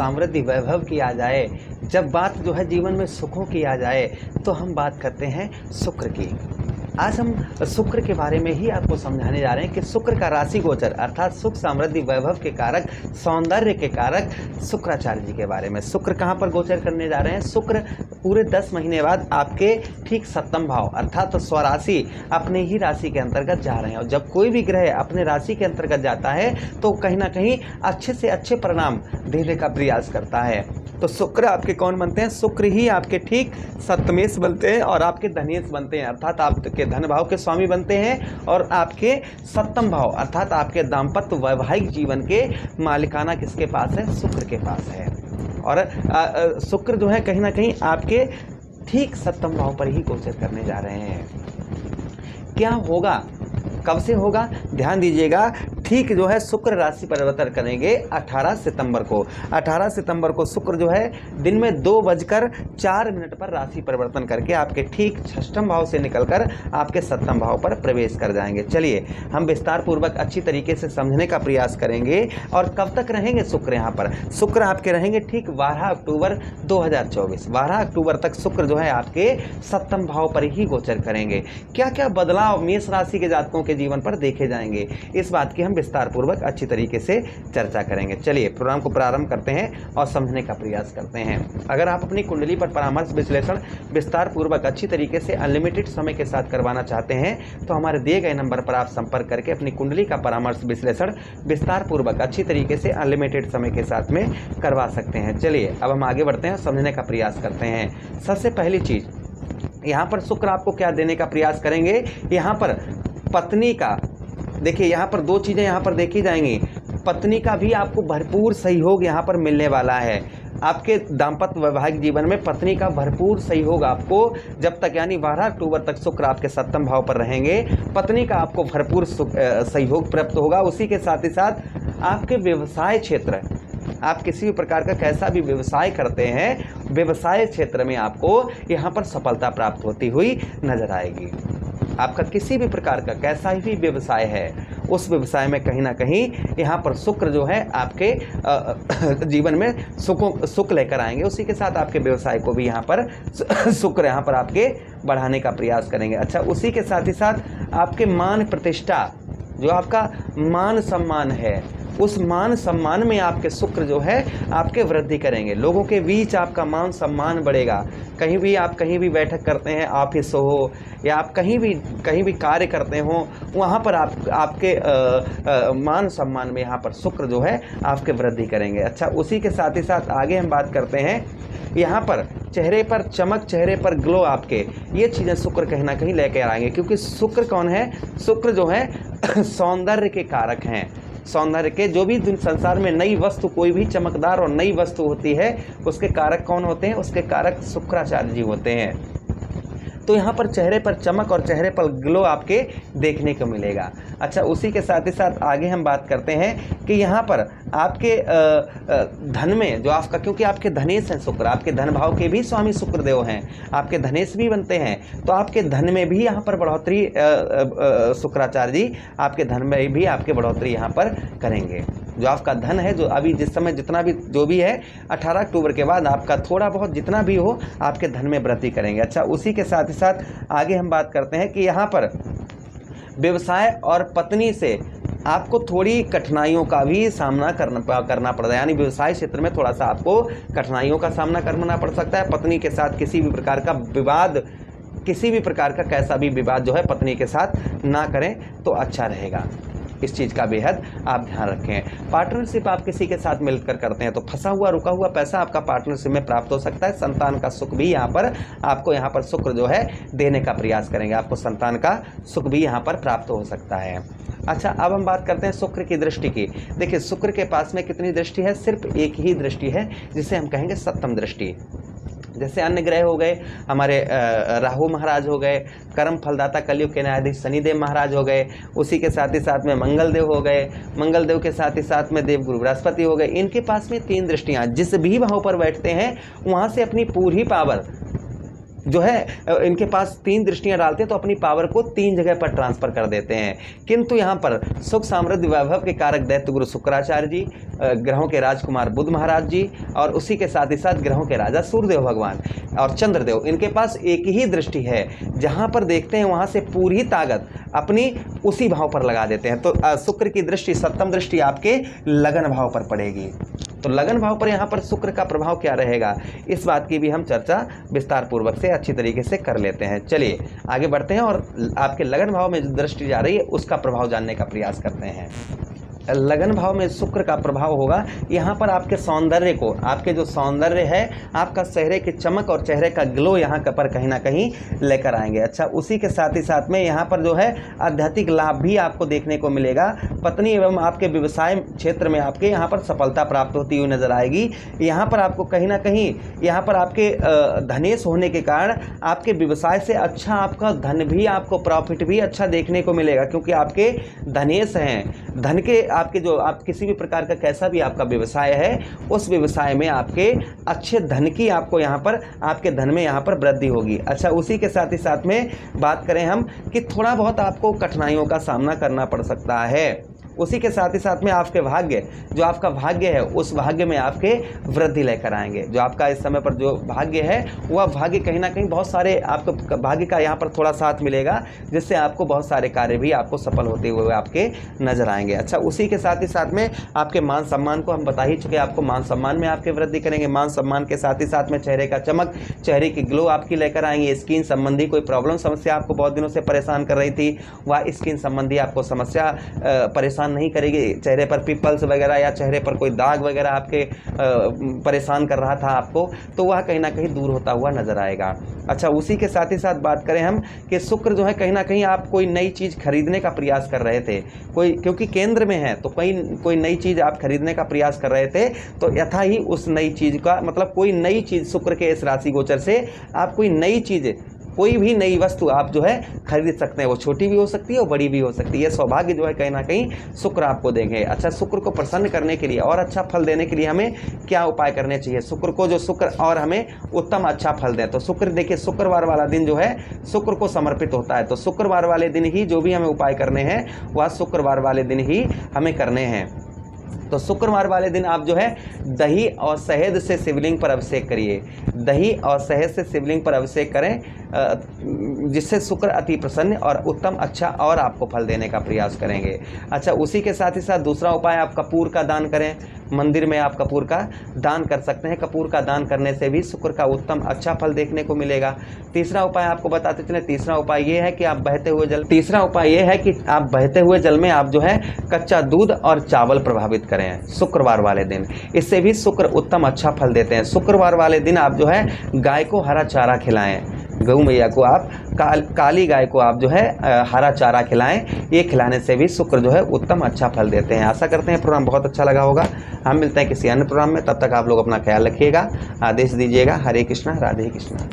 समृद्धि वैभव की आ जाए, जब बात जो है जीवन में सुखों की आ जाए, तो हम बात करते हैं शुक्र की। आज हम शुक्र के बारे में ही आपको समझाने जा रहे हैं कि शुक्र का राशि गोचर अर्थात सुख समृद्धि वैभव के कारक, सौंदर्य के कारक शुक्राचार्य जी के बारे में। शुक्र कहाँ पर गोचर करने जा रहे हैं? शुक्र पूरे 10 महीने बाद आपके ठीक 7वें भाव अर्थात स्वराशि अपने ही राशि के अंतर्गत जा रहे हैं। और जब कोई भी ग्रह अपने राशि के अंतर्गत जाता है तो कहीं ना कहीं अच्छे से अच्छे परिणाम देने का प्रयास करता है। तो शुक्र आपके कौन बनते हैं? शुक्र ही आपके ठीक सप्तमेश बनते हैं और आपके धनेश बनते हैं, अर्थात आपके धन भाव के स्वामी बनते हैं और आपके 7वें भाव अर्थात आपके दाम्पत्य वैवाहिक जीवन के मालिकाना किसके पास है? शुक्र के पास है। और शुक्र जो है कहीं ना कहीं आपके ठीक 7वें भाव पर ही गोचर करने जा रहे हैं। क्या होगा, कब से होगा? ध्यान दीजिएगा, ठीक जो है शुक्र राशि परिवर्तन करेंगे 18 सितंबर को। 18 सितंबर को शुक्र जो है दिन में 2:04 पर राशि परिवर्तन करके आपके ठीक 6वें भाव से निकलकर आपके 7वें भाव पर प्रवेश कर जाएंगे। चलिए हम विस्तार पूर्वक अच्छी तरीके से समझने का प्रयास करेंगे। और कब तक रहेंगे शुक्र यहाँ पर? शुक्र आपके रहेंगे ठीक 12 अक्टूबर 2024। 12 अक्टूबर तक शुक्र जो है आपके 7वें भाव पर ही गोचर करेंगे। क्या क्या बदलाव मेष राशि के जातकों के जीवन पर देखे जाएंगे, इस बात की हम विस्तार पूर्वक अच्छी तरीके से चर्चा करेंगे। चलिए प्रोग्राम को प्रारंभ करते हैं और समझने का प्रयास करते हैं। अगर आप अपनी कुंडली पर परामर्श विश्लेषण विस्तार पूर्वक अच्छी तरीके से अनलिमिटेड समय के साथ करवाना चाहते हैं तो हमारे दिए गए नंबर पर आप संपर्क करके अपनी कुंडली का परामर्श विश्लेषण विस्तार पूर्वक अच्छी तरीके से अनलिमिटेड समय के साथ में करवा सकते हैं। चलिए अब हम आगे बढ़ते हैं, समझने का प्रयास करते हैं। सबसे पहली चीज यहाँ पर शुक्र आपको क्या देने का प्रयास करेंगे? यहाँ पर पत्नी का, देखिए यहाँ पर 2 चीज़ें यहाँ पर देखी जाएंगी। पत्नी का भी आपको भरपूर सहयोग यहाँ पर मिलने वाला है। आपके दाम्पत्य वैवाहिक जीवन में पत्नी का भरपूर सहयोग आपको जब तक यानी 12 अक्टूबर तक शुक्र आपके 7वें भाव पर रहेंगे, पत्नी का आपको भरपूर सहयोग प्राप्त होगा। उसी के साथ ही साथ आपके व्यवसाय क्षेत्र, आप किसी भी प्रकार का कैसा भी व्यवसाय करते हैं, व्यवसाय क्षेत्र में आपको यहाँ पर सफलता प्राप्त होती हुई नजर आएगी। आपका किसी भी प्रकार का कैसा भी व्यवसाय है, उस व्यवसाय में कहीं ना कहीं यहाँ पर शुक्र जो है आपके जीवन में सुख लेकर आएंगे। उसी के साथ आपके व्यवसाय को भी यहाँ पर शुक्र यहाँ पर आपके बढ़ाने का प्रयास करेंगे। अच्छा, उसी के साथ ही साथ आपके मान प्रतिष्ठा, जो आपका मान सम्मान है, उस मान सम्मान में आपके शुक्र जो है आपके वृद्धि करेंगे। लोगों के बीच आपका मान सम्मान बढ़ेगा। कहीं भी आप कहीं भी बैठक करते हैं, ऑफिस हो या आप कहीं भी कार्य करते हो, वहाँ पर आपके मान सम्मान में यहाँ पर शुक्र जो है आपके वृद्धि करेंगे। अच्छा, उसी के साथ ही साथ आगे हम बात करते हैं, यहाँ पर चेहरे पर चमक, चेहरे पर ग्लो, आपके ये चीज़ें शुक्र कहीं ना कहीं लेकर आएंगे। क्योंकि शुक्र कौन है? शुक्र जो है सौंदर्य के कारक हैं। सौंदर्य के, जो भी संसार में नई वस्तु, कोई भी चमकदार और नई वस्तु होती है, उसके कारक कौन होते हैं? उसके कारक शुक्राचार्य जी होते हैं। तो यहाँ पर चेहरे पर चमक और चेहरे पर ग्लो आपके देखने को मिलेगा। अच्छा, उसी के साथ ही साथ आगे हम बात करते हैं कि यहाँ पर आपके धन में जो आपका, क्योंकि आपके धनेश हैं शुक्र, आपके धन भाव के भी स्वामी शुक्रदेव हैं, आपके धनेश भी बनते हैं, तो आपके धन में भी यहाँ पर बढ़ोतरी शुक्राचार्य जी आपके धन में भी आपके बढ़ोतरी यहाँ पर करेंगे। जो आपका धन है, जो अभी जिस समय जितना भी जो भी है, 18 अक्टूबर के बाद आपका थोड़ा बहुत जितना भी हो आपके धन में वृद्धि करेंगे। अच्छा, उसी के साथ ही साथ आगे हम बात करते हैं कि यहाँ पर व्यवसाय और पत्नी से आपको थोड़ी कठिनाइयों का भी सामना करना पड़ता है। यानी व्यवसाय क्षेत्र में थोड़ा सा आपको कठिनाइयों का सामना करना पड़ सकता है। पत्नी के साथ किसी भी प्रकार का विवाद, किसी भी प्रकार का कैसा भी विवाद जो है पत्नी के साथ ना करें तो अच्छा रहेगा। इस चीज़ का बेहद आप ध्यान रखें। पार्टनरशिप आप किसी के साथ मिलकर करते हैं तो फंसा हुआ रुका हुआ पैसा आपका पार्टनरशिप में प्राप्त हो सकता है। संतान का सुख भी यहाँ पर आपको यहाँ पर शुक्र जो है देने का प्रयास करेंगे। आपको संतान का सुख भी यहाँ पर प्राप्त हो सकता है। अच्छा, अब हम बात करते हैं शुक्र की दृष्टि की। देखिए, शुक्र के पास में कितनी दृष्टि है? सिर्फ एक ही दृष्टि है, जिसे हम कहेंगे सप्तम दृष्टि। जैसे अन्य ग्रह हो गए हमारे राहु महाराज हो गए, कर्म फलदाता कलयुग के न्यायाधीश शनिदेव महाराज हो गए, उसी के साथ ही साथ में मंगलदेव हो गए, मंगलदेव के साथ ही साथ में देवगुरु बृहस्पति हो गए। इनके पास में 3 दृष्टियाँ, जिस भी भाव पर बैठते हैं वहाँ से अपनी पूरी पावर जो है इनके पास 3 दृष्टियां डालते हैं तो अपनी पावर को 3 जगह पर ट्रांसफर कर देते हैं। किंतु यहाँ पर सुख समृद्धि वैभव के कारक दैत्य गुरु शुक्राचार्य जी, ग्रहों के राजकुमार बुध महाराज जी और उसी के साथ ही साथ ग्रहों के राजा सूर्यदेव भगवान और चंद्रदेव, इनके पास एक ही दृष्टि है। जहाँ पर देखते हैं वहाँ से पूरी ताकत अपनी उसी भाव पर लगा देते हैं। तो शुक्र की दृष्टि, सप्तम दृष्टि आपके लगन भाव पर पड़ेगी। तो लगन भाव पर यहाँ पर शुक्र का प्रभाव क्या रहेगा, इस बात की भी हम चर्चा विस्तार पूर्वक से अच्छी तरीके से कर लेते हैं। चलिए आगे बढ़ते हैं और आपके लगन भाव में जो दृष्टि जा रही है उसका प्रभाव जानने का प्रयास करते हैं। लगन भाव में शुक्र का प्रभाव होगा, यहाँ पर आपके सौंदर्य को, आपके जो सौंदर्य है, आपका चेहरे की चमक और चेहरे का ग्लो यहाँ पर कहीं ना कहीं लेकर आएंगे। अच्छा, उसी के साथ ही साथ में यहाँ पर जो है आध्यात्मिक लाभ भी आपको देखने को मिलेगा। पत्नी एवं आपके व्यवसाय क्षेत्र में आपके यहाँ पर सफलता प्राप्त होती हुई नजर आएगी। यहाँ पर आपको कहीं ना कहीं यहाँ पर आपके धनेश होने के कारण आपके व्यवसाय से अच्छा आपका धन भी, आपको प्रॉफिट भी अच्छा देखने को मिलेगा, क्योंकि आपके धनेश हैं। धन के आपके जो आप किसी भी प्रकार का कैसा भी आपका व्यवसाय है, उस व्यवसाय में आपके अच्छे धन की आपको यहाँ पर आपके धन में यहाँ पर वृद्धि होगी। अच्छा, उसी के साथ ही साथ में बात करें हम कि थोड़ा बहुत आपको कठिनाइयों का सामना करना पड़ सकता है। उसी के साथ ही साथ में आपके भाग्य, जो आपका भाग्य है, उस भाग्य में आपके वृद्धि लेकर आएंगे। जो आपका इस समय पर जो भाग्य है, वह भाग्य कहीं ना कहीं बहुत सारे आपको भाग्य का यहाँ पर थोड़ा साथ मिलेगा, जिससे आपको बहुत सारे कार्य भी आपको सफल होते हुए आपके नजर आएंगे। अच्छा, उसी के साथ ही साथ में आपके मान सम्मान को हम बता ही चुके, आपको मान सम्मान में आपके वृद्धि करेंगे। मान सम्मान के साथ ही साथ में चेहरे का चमक, चेहरे की ग्लो आपकी लेकर आएंगे। स्किन संबंधी कोई प्रॉब्लम समस्या आपको बहुत दिनों से परेशान कर रही थी, वह स्किन संबंधी आपको समस्या परेशान नहीं करेगी। चेहरे पर पिंपल्स वगैरह या चेहरे पर कोई दाग वगैरह आपके परेशान कर रहा था आपको, तो वह कहीं ना कहीं दूर होता हुआ नजर आएगा। अच्छा, उसी के साथ ही साथ बात करें हम कि शुक्र जो है कहीं ना कहीं आप कोई नई चीज़ खरीदने का प्रयास कर रहे थे, कोई क्योंकि केंद्र में है तो कोई नई चीज़ आप खरीदने का प्रयास कर रहे थे, तो यथा ही उस नई चीज़ का मतलब कोई नई चीज़ शुक्र के इस राशि गोचर से आप कोई नई चीज़, कोई भी नई वस्तु आप जो है खरीद सकते हैं। वो छोटी भी हो सकती है और बड़ी भी हो सकती है। ये सौभाग्य जो है कहीं ना कहीं शुक्र आपको देंगे। अच्छा, शुक्र को प्रसन्न करने के लिए और अच्छा फल देने के लिए हमें क्या उपाय करने चाहिए, शुक्र को जो शुक्र और हमें उत्तम अच्छा फल दें, तो शुक्र देखिए शुक्रवार वाला दिन जो है शुक्र को समर्पित होता है। तो शुक्रवार वाले दिन ही जो भी हमें उपाय करने हैं वह शुक्रवार वाले दिन ही हमें करने हैं। तो शुक्रवार वाले दिन आप जो है दही और शहद से शिवलिंग पर अभिषेक करिए। दही और शहद से शिवलिंग पर अभिषेक करें, जिससे शुक्र अति प्रसन्न और उत्तम अच्छा और आपको फल देने का प्रयास करेंगे। अच्छा, उसी के साथ ही साथ दूसरा उपाय, आप कपूर का दान करें। मंदिर में आप कपूर का दान कर सकते हैं। कपूर का दान करने से भी शुक्र का उत्तम अच्छा फल देखने को मिलेगा। तीसरा उपाय आपको बताते चले, तीसरा उपाय ये है कि आप बहते हुए जल में आप जो है कच्चा दूध और चावल प्रभावित करें शुक्रवार वाले दिन। इससे भी शुक्र उत्तम अच्छा फल देते हैं। शुक्रवार वाले दिन आप जो है गाय को हरा चारा खिलाएं। गऊ मैया को आप काली गाय को आप जो है हरा चारा खिलाएं। ये खिलाने से भी शुक्र जो है उत्तम अच्छा फल देते हैं। आशा करते हैं प्रोग्राम बहुत अच्छा लगा होगा। हम मिलते हैं किसी अन्य प्रोग्राम में, तब तक आप लोग अपना ख्याल रखिएगा, आदेश दीजिएगा। हरे कृष्णा, राधे कृष्णा।